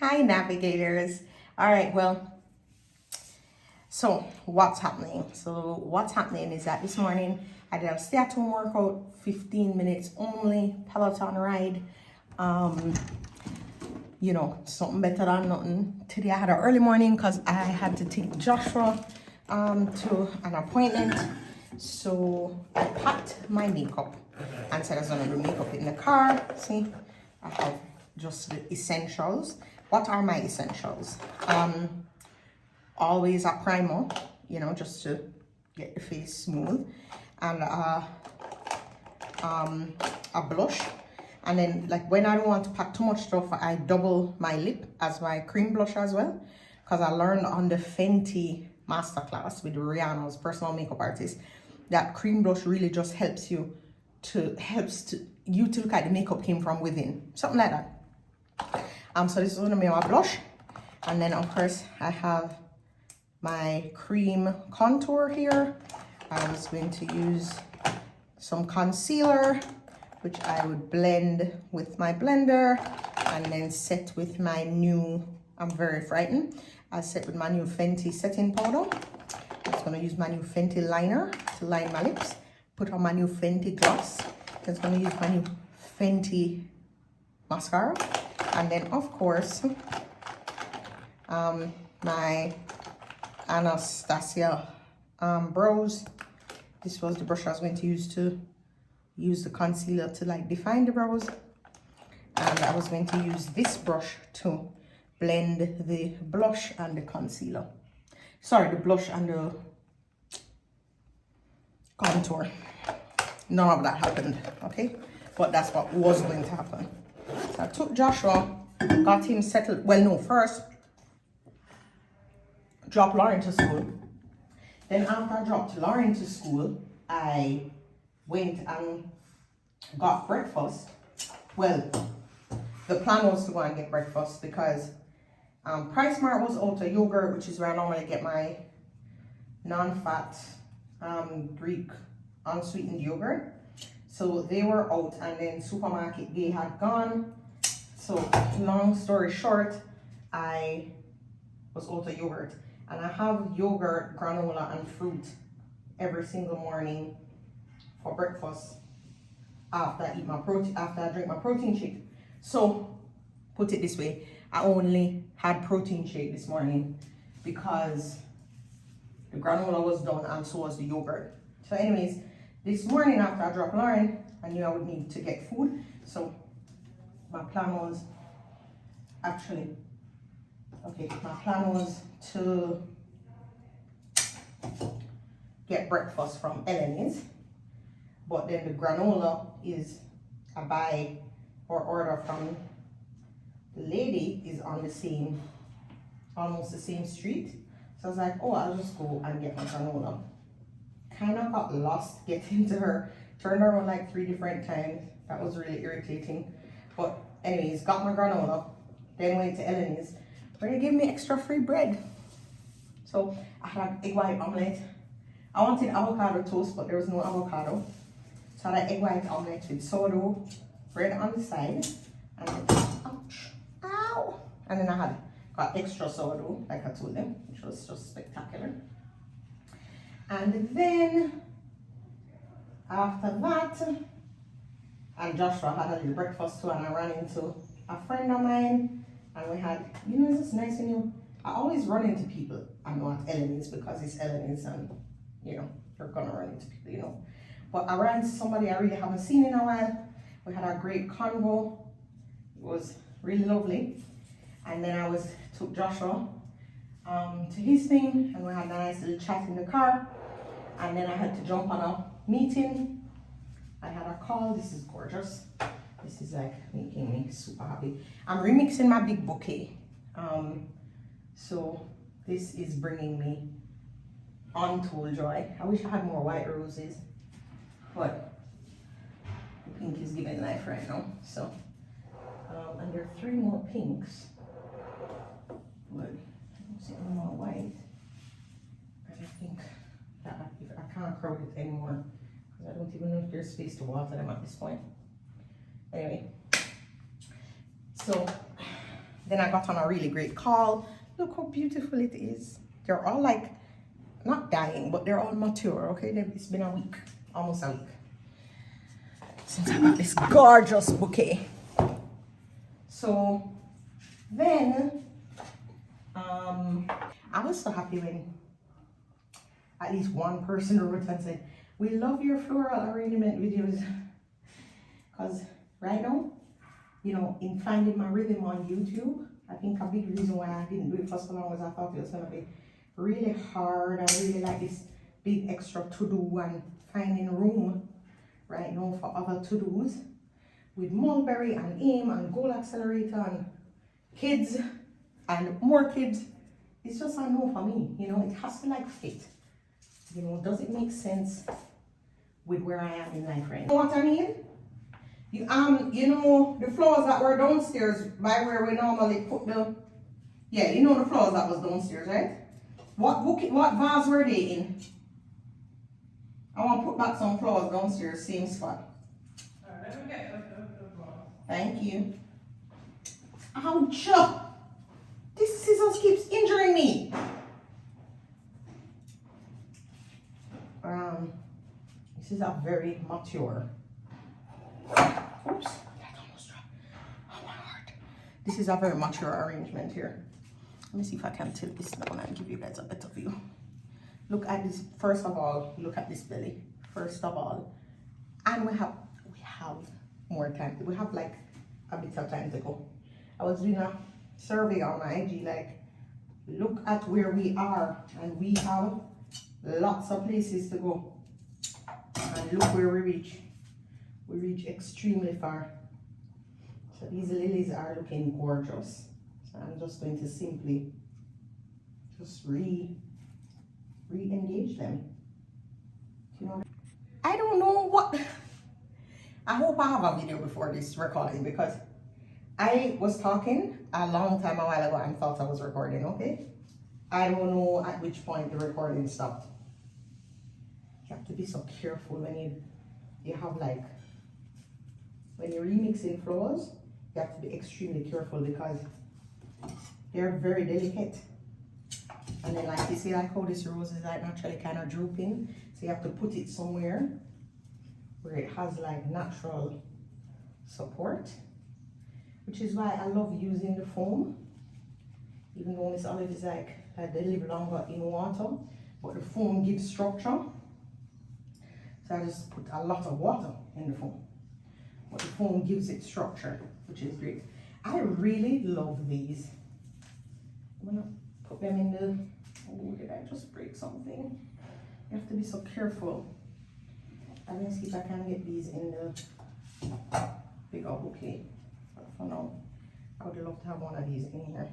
Hi, Navigators. All right, well, so what's happening? So what's happening is that this morning I did a stay-at-home workout, 15 minutes only, Peloton ride. You know, something better than nothing. Today I had an early morning because I had to take Joshua to an appointment. So I packed my makeup and said I was gonna do makeup in the car. See, I have just the essentials. What are my essentials? Always a primer, you know, just to get the face smooth, and a blush. And then, like, when I don't want to pack too much stuff, I double my lip as my cream blush as well, because I learned on the Fenty masterclass with Rihanna's personal makeup artist that cream blush really just helps you to look at the makeup came from within, something like that. So this is gonna be my blush, and then of course I have my cream contour here. I was going to use some concealer, which I would blend with my blender, and then set with my new, I'm very frightened, I set with my new Fenty setting powder. I'm just gonna use my new Fenty liner to line my lips, put on my new Fenty gloss. I'm just gonna use my new Fenty mascara, and then of course my Anastasia brows. This was the brush I was going to use the concealer to like define the brows, and I was going to use this brush to blend the blush and the concealer. Sorry, the blush and the contour. None of that happened, okay? But that's what was going to happen. So I took Joshua, got him settled. Well, no, first dropped Lauren to school. Then after I dropped Lauren to school, I went and got breakfast. Well, the plan was to go and get breakfast because Price Mart was out of yogurt, which is where I normally get my non-fat Greek unsweetened yogurt. So they were out, and then supermarket they had gone. So long story short, I was out of yogurt, and I have yogurt, granola, and fruit every single morning for breakfast after I eat my protein, after I drink my protein shake. So put it this way, I only had protein shake this morning because the granola was done and so was the yogurt. So anyways, this morning after I dropped Lauren, I knew I would need to get food. So my plan was to get breakfast from Eleni's, but then the granola is a buy or order from the lady is on the same, almost the same street. So I was like, oh, I'll just go and get my granola. Kind of got lost getting to her, turned around like 3 different times. That was really irritating. But anyways, got my granola, then went to Eleni's, where they gave me extra free bread. So I had an egg white omelette. I wanted avocado toast, but there was no avocado. So I had an egg white omelette with sourdough, bread on the side, and then, ouch, ow! And then I had got extra sourdough, like I told them, which was just spectacular. And then after that, and Joshua had a little breakfast too, and I ran into a friend of mine, and we had, you know, it's just nice when you, I always run into people I know at Eleni's because it's Eleni's, and you know, you're gonna run into people, you know. But I ran into somebody I really haven't seen in a while. We had a great convo. It was really lovely. And then I took Joshua to his thing, and we had a nice little chat in the car. And then I had to jump on a meeting. I had a call. This is gorgeous. This is like making me super happy. I'm remixing my big bouquet. So this is bringing me untold joy. I wish I had more white roses, but the pink is giving life right now. So, and there are 3 more pinks, but I don't see any more white. And I think that I can't crowd it anymore because I don't even know if there's space to water them at this point. Anyway, so Then I got on a really great call. Look how beautiful it is. They're all like, not dying, but they're all mature, okay? It's been a week, almost a week, since I got this gorgeous bouquet. So then, I was so happy when at least one person wrote and said, we love your floral arrangement videos. Because right now, you know, in finding my rhythm on YouTube, I think a big reason why I didn't do it for so long was I thought it was going to be really hard. I really like this big extra to-do and finding room right now for other to-dos with Mulberry and AIM and Goal Accelerator and kids and more kids. It's just a no for me, you know. It has to like fit, you know. Does it make sense with where I am in life right now? You know what I mean? You know the flowers that were downstairs by where we normally put the, yeah, you know the flowers that was downstairs, right? What vase were they in? I want to put back some flowers downstairs, same spot. Alright, let me get the flowers. Thank you. Ouch! This scissors keeps injuring me. This is a very mature. Oops, that almost dropped. Oh my heart. This is a very mature arrangement here. Let me see if I can tilt this down and give you guys a better view. Look at this. First of all, look at this belly. First of all, and we have more time. We have like a bit of time to go. I was doing a survey on my IG, like, look at where we are, and we have lots of places to go. And look where we reach. We reach extremely far. So these lilies are looking gorgeous. So I'm just going to simply just re-engage them. You know, I don't know what. I hope I have a video before this recording, because I was talking a long time, a while ago, and thought I was recording, okay? I don't know at which point the recording stopped. You have to be so careful when you have like, when you're remixing flowers, you have to be extremely careful because they're very delicate. And then like you see, like how this rose is like naturally kind of drooping. So you have to put it somewhere where it has like natural support, which is why I love using the foam. Even though Miss Olive is like they live longer in water, but the foam gives structure. So I just put a lot of water in the foam. But the foam gives it structure, which is great. I really love these. I'm gonna put them in the, oh, did I just break something? You have to be so careful. I'm gonna see if I can get these in the bigger bouquet. But for now, I would love to have one of these in here.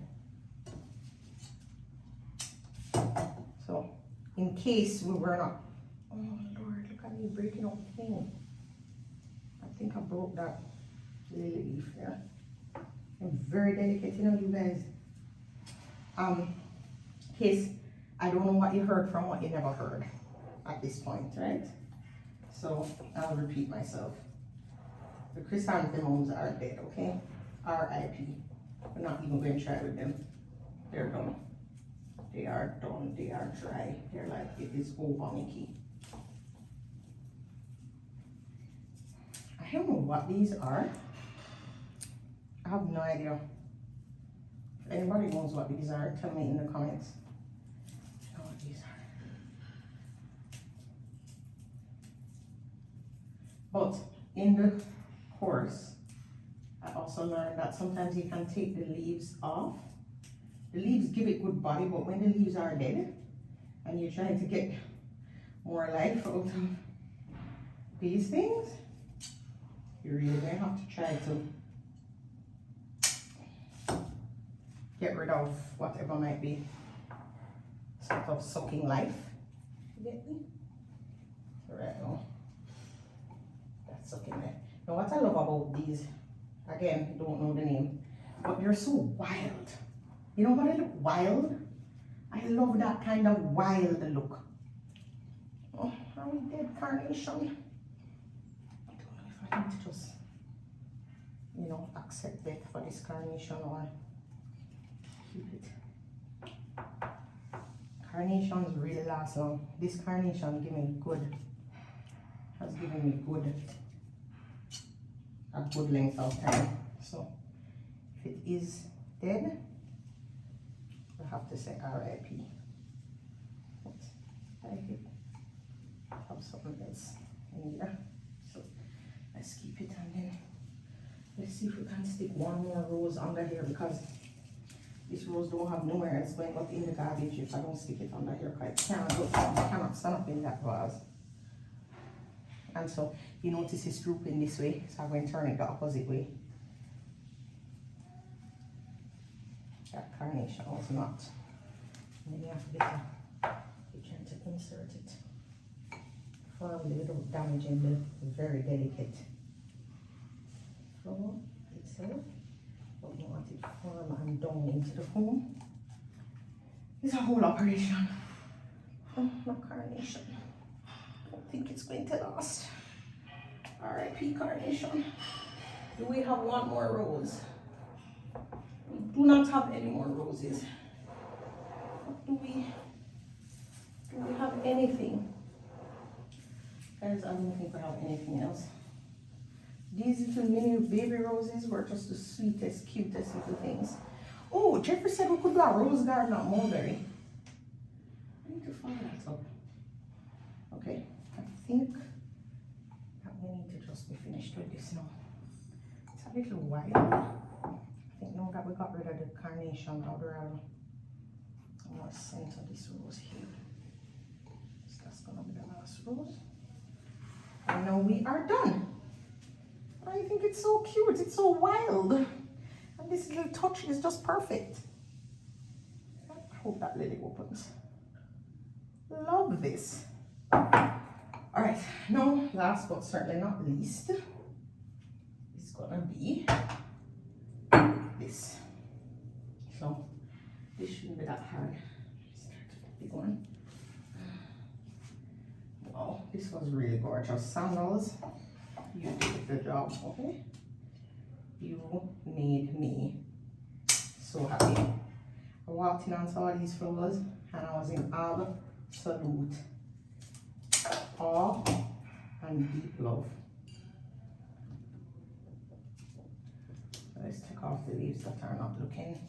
So, in case we were not, oh Lord, look at me breaking up the thing. I think I broke that lily leaf there. I'm very delicate, you know, you guys. In case I don't know what you heard from what you never heard at this point, right? So I'll repeat myself. The chrysanthemums are dead, okay? R.I.P. We're not even going to try with them. They're done. They are done. They are dry. They're like, it is over, Mickey. I don't know what these are. I have no idea. If anybody knows what these are, tell me in the comments. I know what these are. But in the course, I also learned that sometimes you can take the leaves off. The leaves give it good body, but when the leaves are dead and you're trying to get more life out of these things, you're really going to have to try to get rid of whatever might be sort of sucking life. You get me? Right now. That's sucking life. Now what I love about these, again, don't know the name, but they're so wild. You know what I look wild? I love that kind of wild look. Oh, are we dead carnation? I don't know if I need to just, you know, accept that for this carnation or keep it. Carnations really last long. This carnation has given me a good length of time. So if it is dead, I have to say RIP. Like it. Have something else in there. So let's keep it, and then let's see if we can stick one more rose under here, because this rose don't have nowhere else going up in the garbage if I don't stick it under here, because it cannot stand up in that vase. And so you notice it's drooping this way, so I'm going to turn it the opposite way. That carnation was not. And then you have to get you trying to insert it firmly without damaging the very delicate flower itself. But you want it firm and down into the foam. It's a whole operation. Oh, no carnation. I don't think it's going to last. RIP carnation. Do we have one more rose? We do not have any more roses. What do we have anything? Guys, I don't think we have anything else. These little mini baby roses were just the sweetest, cutest little things. Oh, Jeffrey said we could do a rose garden at Mulberry. I need to follow that up. Okay, I think that we need to just be finished with this now. It's a little wild. I think now that we got rid of the carnation, I'll rather more center this rose here. So that's gonna be the last rose. And now we are done. I think it's so cute, it's so wild. And this little touch is just perfect. I hope that lily opens. Love this. Alright, now last but certainly not least, is gonna be this. So this shouldn't be that hard. Start with the big one. Wow, this was really gorgeous. Sandals, you did the job, okay? You made me so happy. I walked in and saw these flowers and I was in absolute awe and deep love. Let's take off the leaves that are not looking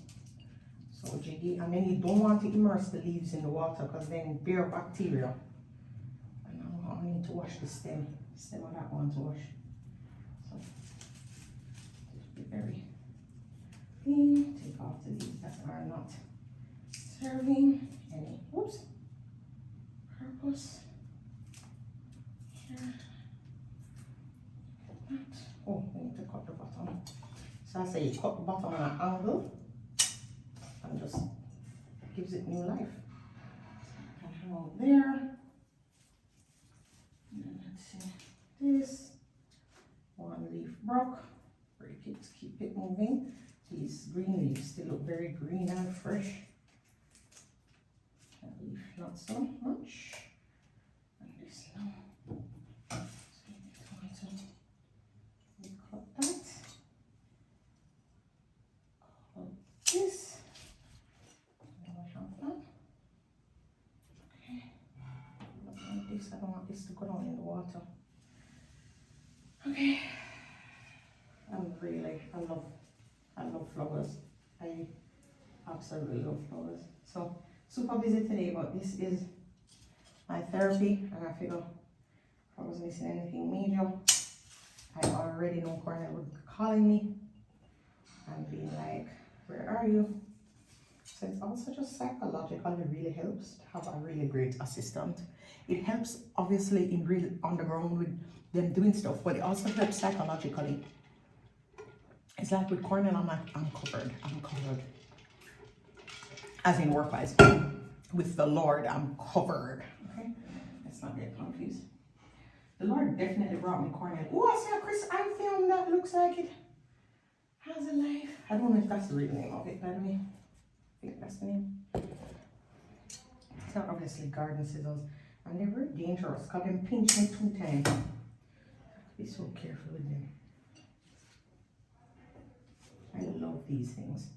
so jiggy. And then you don't want to immerse the leaves in the water because then bare bacteria. And now I need to wash the stem of that one to wash. So just be very clean. Take off the leaves that are not serving any purpose. Here. Oh, we need to cut the bottom. So I say you cut the bottom on an angle and just gives it new life. And hang out there. And let's see this. One leaf broke. Break it, keep it moving. These green leaves still look very green and fresh. That leaf not so much. And this now. So it's going to cut that. This. Okay. Not like this. I don't want this to go down in the water. Okay. I love flowers. I absolutely love flowers. So super busy today, but this is my therapy, and I figure if I was missing anything major, I already know Cornell would be calling me and being like, where are you? So it's also just psychologically really helps to have a really great assistant. It helps obviously in real on the ground with them doing stuff, but it also helps psychologically. It's like with Cornell, I'm like, I'm covered. As in work-wise. With the Lord, I'm covered. Okay? Let's not get confused. The Lord definitely brought me Cornell. Oh, I see a Chris Ann film that looks like it has a life. I don't know if that's the real name of it, by the way. I think that's the name. It's not obviously garden scissors. And they were dangerous because they pinched me 2 times. I have to be so careful with them. I love these things.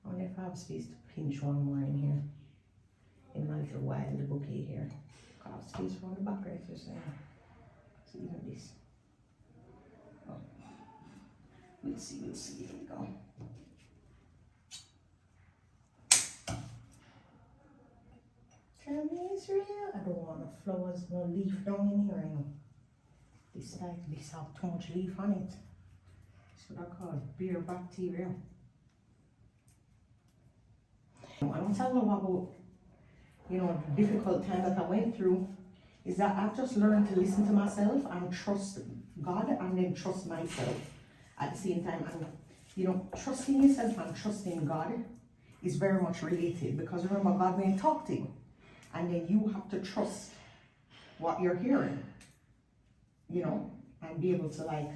I wonder if I have space to pinch one more in here. In my little wild bouquet here. I have space for the back right here, so see even this. Oh. We'll see, here we go. Tell me it's real. I don't want no flowers, no leaf down in here, you know. This have too much leaf on it. That's what I call beer bacteria. I don't tell them about, you know, the difficult time that I went through, is that I've just learned to listen to myself and trust God and then trust myself at the same time. And, you know, trusting yourself and trusting God is very much related, because remember, God may talk to you and then you have to trust what you're hearing, you know, and be able to like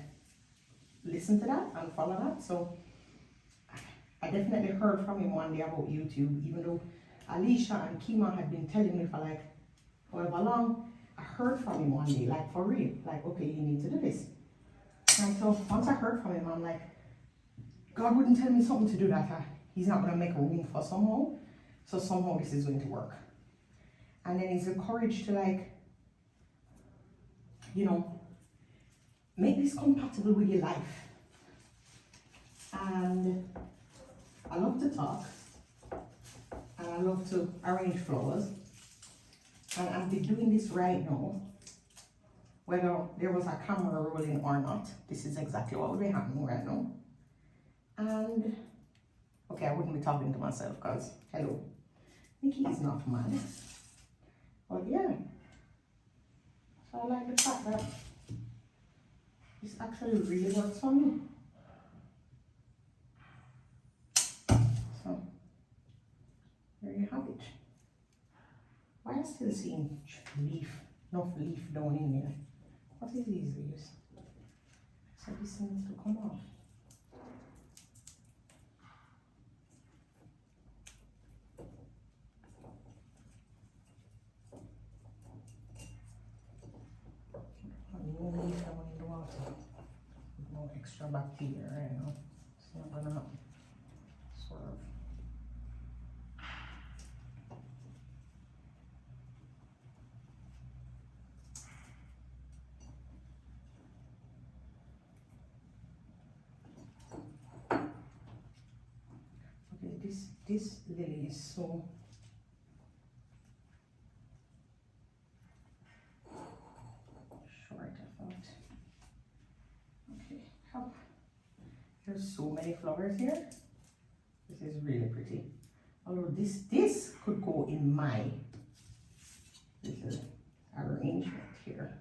listen to that and follow that. So I definitely heard from him one day about YouTube, even though Alicia and Kima had been telling me for like however long. I heard from him one day, like for real, like, okay, you need to do this. And so once I heard from him, I'm like, God wouldn't tell me something to do that he's not going to make a room for somehow. So somehow this is going to work. And then it's the courage to like, you know, make this compatible with your life. And I love to talk. And I love to arrange flowers. And I've been doing this right now. Whether there was a camera rolling or not, this is exactly what will be happening right now. And, okay, I wouldn't be talking to myself because, hello, Nikki is not mad. But yeah, so I like the fact that this actually really works for me. So, there you have it. Why am I still seeing enough leaf down in there? What is these leaves? So this needs to come off. No leaf down in the water. No extra bacteria right now. It's not gonna swerve. This lily is so short, I thought. Okay, there's so many flowers here. This is really pretty. Although this could go in my little arrangement here.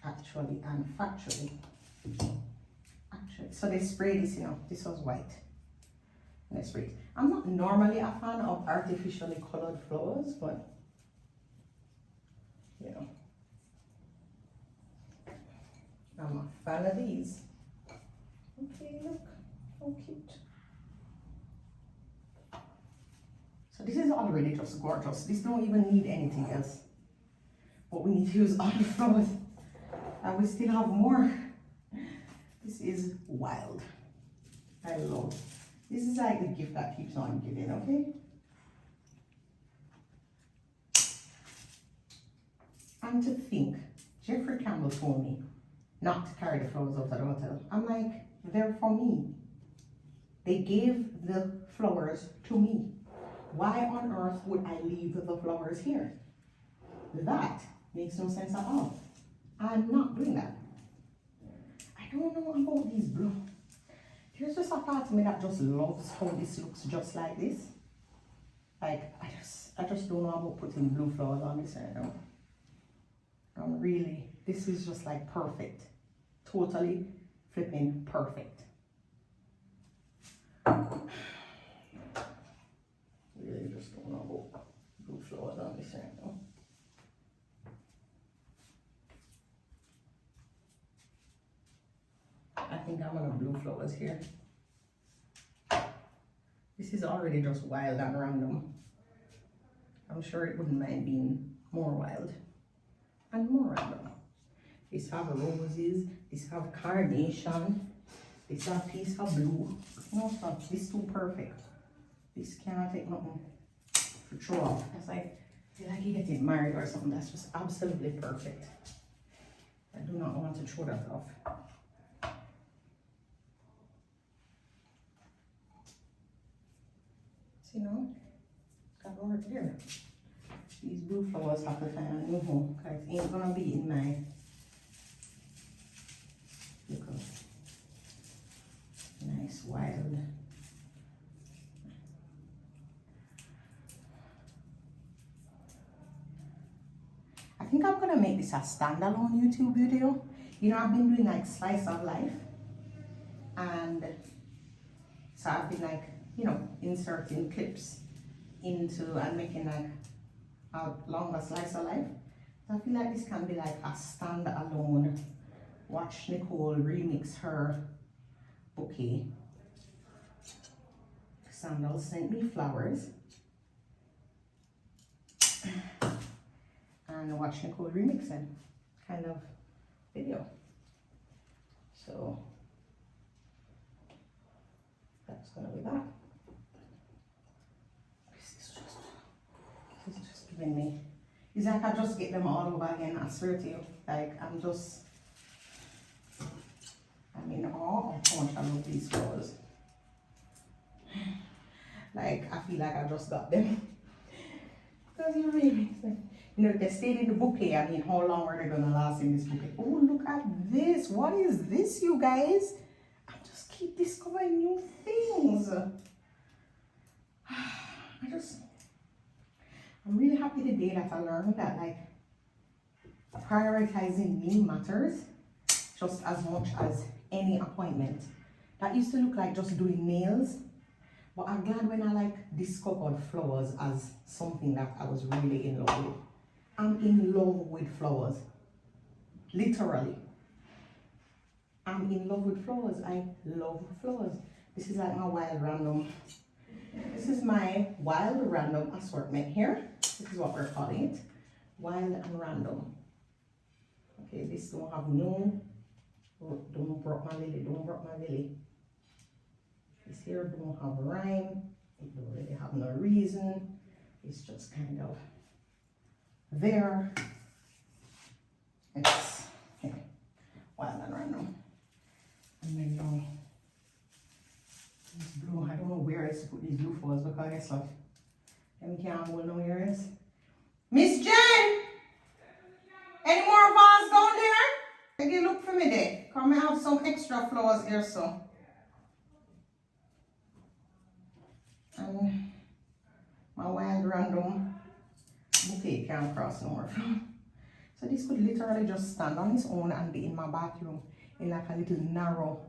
Actually and factually. So they spray this, you know, this was white. I'm not normally a fan of artificially colored flowers, but you know, I'm a fan of these. Okay, look, how cute. So this is already just gorgeous. This don't even need anything else. But we need to use all the flowers. And we still have more. This is wild. I love it. This is like the gift that keeps on giving, okay? And to think, Jeffrey Campbell told me not to carry the flowers out of the hotel. I'm like, they're for me. They gave the flowers to me. Why on earth would I leave the flowers here? That makes no sense at all. I'm not doing that. I don't know about these blue. There's just a part of me that just loves how this looks just like this. Like, I just don't know about putting blue flowers on this right now. Really, this is just like perfect. Totally flipping perfect. Really just don't know about blue flowers on this right now. I think I'm gonna blue flowers here. This is already just wild and random. I'm sure it wouldn't mind being more wild and more random. This have roses, this have carnation, This is a piece of blue. No, stop. This is too perfect. This cannot take nothing to throw off. It's like, feel like you're getting married or something. That's just absolutely perfect. I do not want to throw that off. See now? Got over there. These blue flowers have to find a new home because it ain't gonna be in my little nice wild. I think I'm gonna make this a standalone YouTube video. You know, I've been doing like slice of life, and so I've been like, you know, inserting clips into and making like a longer slice of life. So I feel like this can be like a standalone. Watch Nicole remix her bouquet. Sandal sent me flowers. And watch Nicole remixing kind of video. So that's gonna be that. This is just giving me, it's like I just get them all over again, I swear to you. Like I'm in awe of how much I love these flowers. Like I feel like I just got them. Because you really, you know, if they stayed in the bouquet, I mean, how long are they gonna last in this bouquet? Oh, look at this. What is this, you guys? I just keep discovering new things. I'm really happy today that I learned that like prioritizing me matters just as much as any appointment. That used to look like just doing nails, but I'm glad when I like discovered flowers as something that I was really in love with. I'm in love with flowers, literally. I'm in love with flowers. I love flowers. This is like my wild random. This is my wild random assortment here. This is what we're calling it, wild and random. Okay, this don't have no, don't broke my lily, don't broke my lily. This here don't have rhyme, it don't really have no reason. It's just kind of there. It's okay, wild and random. And then this blue, I don't know where I used to put these blue flowers because guess what? Them can't hold no ears. Miss Jen! Any more vase down there? Can you look for me there? Come and have some extra flowers here, so. And my wild random bouquet can't cross no more. So this could literally just stand on its own and be in my bathroom in like a little narrow.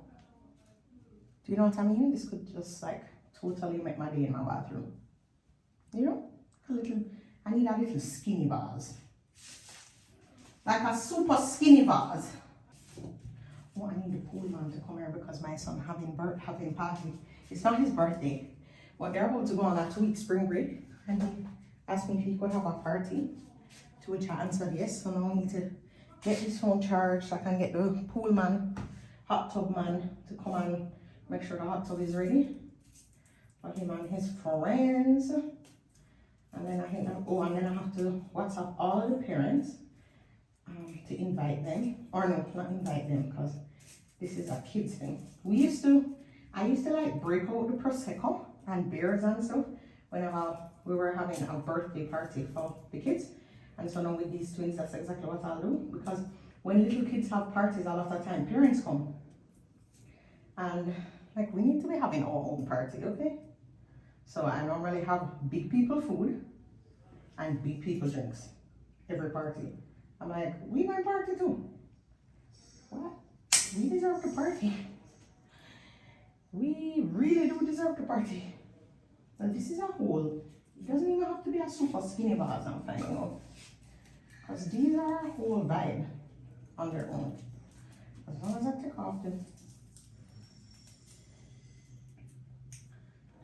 Do you know what I mean? This could just like totally make my day in my bathroom. You know? A little, I need a little skinny vase. Like a super skinny vase. Oh, I need the pool man to come here because my son having party. It's not his birthday, but they're about to go on a 2-week spring break, and he asked me if he could have a party, to which I answered yes. So now I need to get this phone charged so I can get the pool man, hot tub man to come and make sure the hot tub is ready for him and his friends. And then I think, and then I have to WhatsApp all of the parents to invite them, or no, not invite them, because this is a kids thing. I used to like break out the Prosecco and beers and stuff whenever we were having a birthday party for the kids. And so now with these twins, that's exactly what I'll do, because when little kids have parties, a lot of time parents come. And like we need to be having our own party, okay? So I normally have big people food and big people drinks every party. I'm like, we might party too. What? We deserve to party. We really do deserve to party. But this is a whole, it doesn't even have to be a super skinny vase I'm finding out. Because these are a whole vibe on their own. As long as I take off the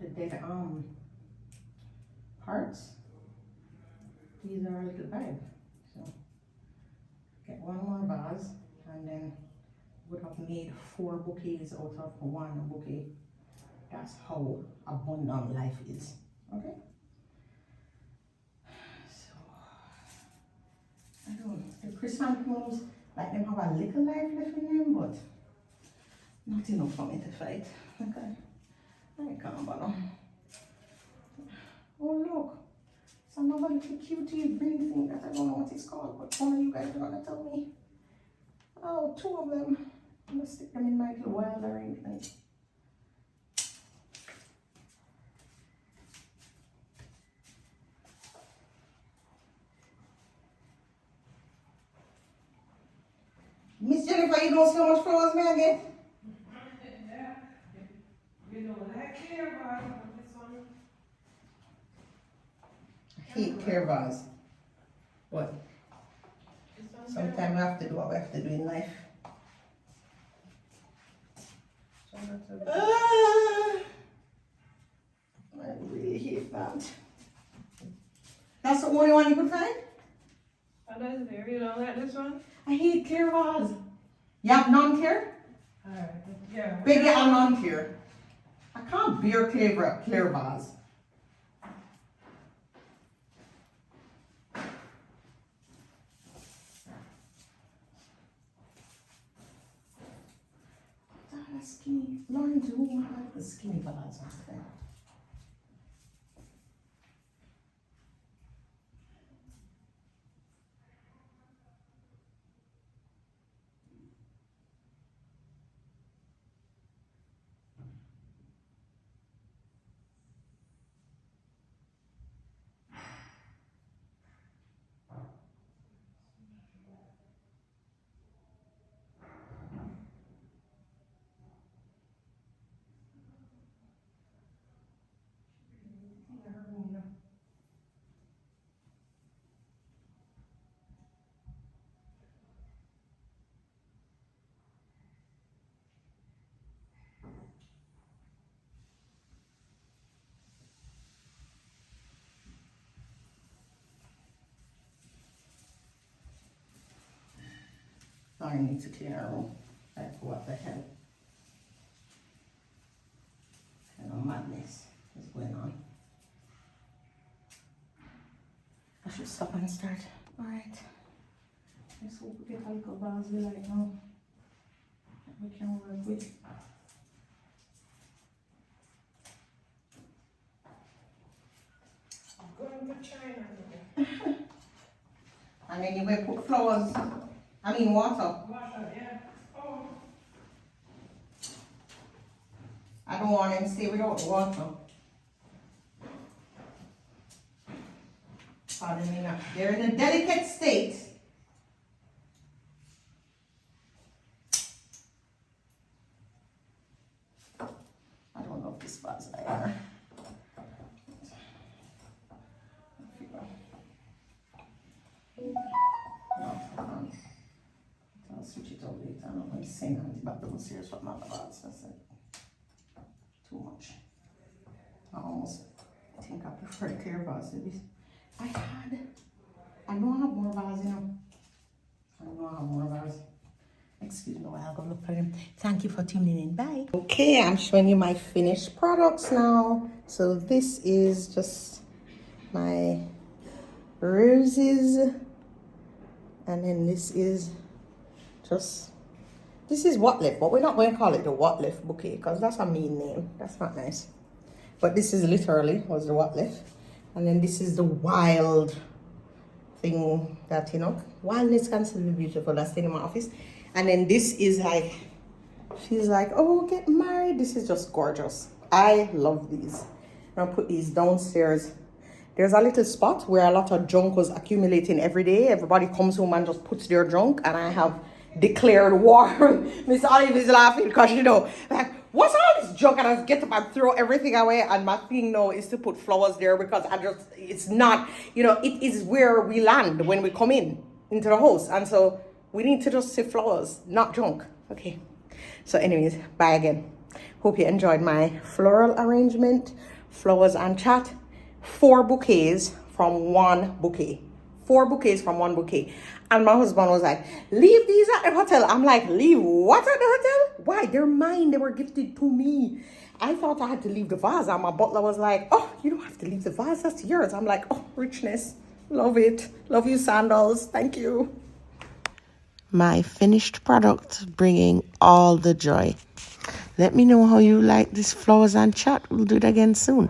dead parts, these are a little vibe. So get one more vase and then would have made 4 bouquets out of 1 bouquet. That's how abundant life is. Okay? So, I don't know. The chrysanthemums, like them have a little life left in them, but not enough for me to fight. Okay? I can't bother. Oh, look. It's another little cutie green thing that I don't know what it's called, but one of you guys are gonna tell me. Oh, 2 of them. I'm gonna stick them in my little wild arrangement. Miss Jennifer, you don't see how much flowers may I get? Yeah. You know what I care about this one. I hate clear vase. But sometimes we have to do what we have to do in life. I really hate that. That's the only one you could find? Oh, that's there. You don't like this one? I hate clear vase. You have non-clear? Alright, yeah. Baby, I'm non-clear. I can't bear clear vase. That's skinny. Lauren, do you like the skinny vase? I need to clean our room. Like, what the hell? Kind of madness is going on. I should stop and start. Alright. Let's hope we get a little vase we like now. That we can work with. I'm going to China. And then you will put flowers. I mean water. Water, yeah. Oh. I don't want them to stay without water. Pardon me now. They're in a delicate state. I don't know if this vase I are. I'll switch it over later. I don't know. I'm saying I'm about to serious what my vase. That's it. Too much. I almost think I prefer the clear vase to this. I know I have more vase, you know. I know I have more vase. Excuse me while I go look for them. Thank you for tuning in. Bye. Okay, I'm showing you my finished products now. So this is just my roses. And then this is what left, but we're not going to call it the what left bouquet because that's a mean name. That's not nice. But this is literally was the what left. And then this is the wild thing that, you know, wildness can still be beautiful. That's in my office. And then this is like, she's like, oh, get married. This is just gorgeous. I love these. I'm gonna put these downstairs. There's a little spot where a lot of junk was accumulating every day. Everybody comes home and just puts their junk. And I have declared war. Miss Olive is laughing because, you know, like, what's all this junk? And I just get up and throw everything away. And my thing now is to put flowers there because it's not, you know, it is where we land when we come into the house. And so we need to just see flowers, not junk. Okay. So anyways, bye again. Hope you enjoyed my floral arrangement, flowers and chat. 4 bouquets from 1 bouquet. 4 bouquets from one bouquet. And my husband was like, leave these at the hotel. I'm like, leave what at the hotel? Why? They're mine. They were gifted to me. I thought I had to leave the vase. And my butler was like, oh, you don't have to leave the vase. That's yours. I'm like, oh, richness. Love it. Love you, sandals. Thank you. My finished product, bringing all the joy. Let me know how you like these flowers and chat. We'll do it again soon.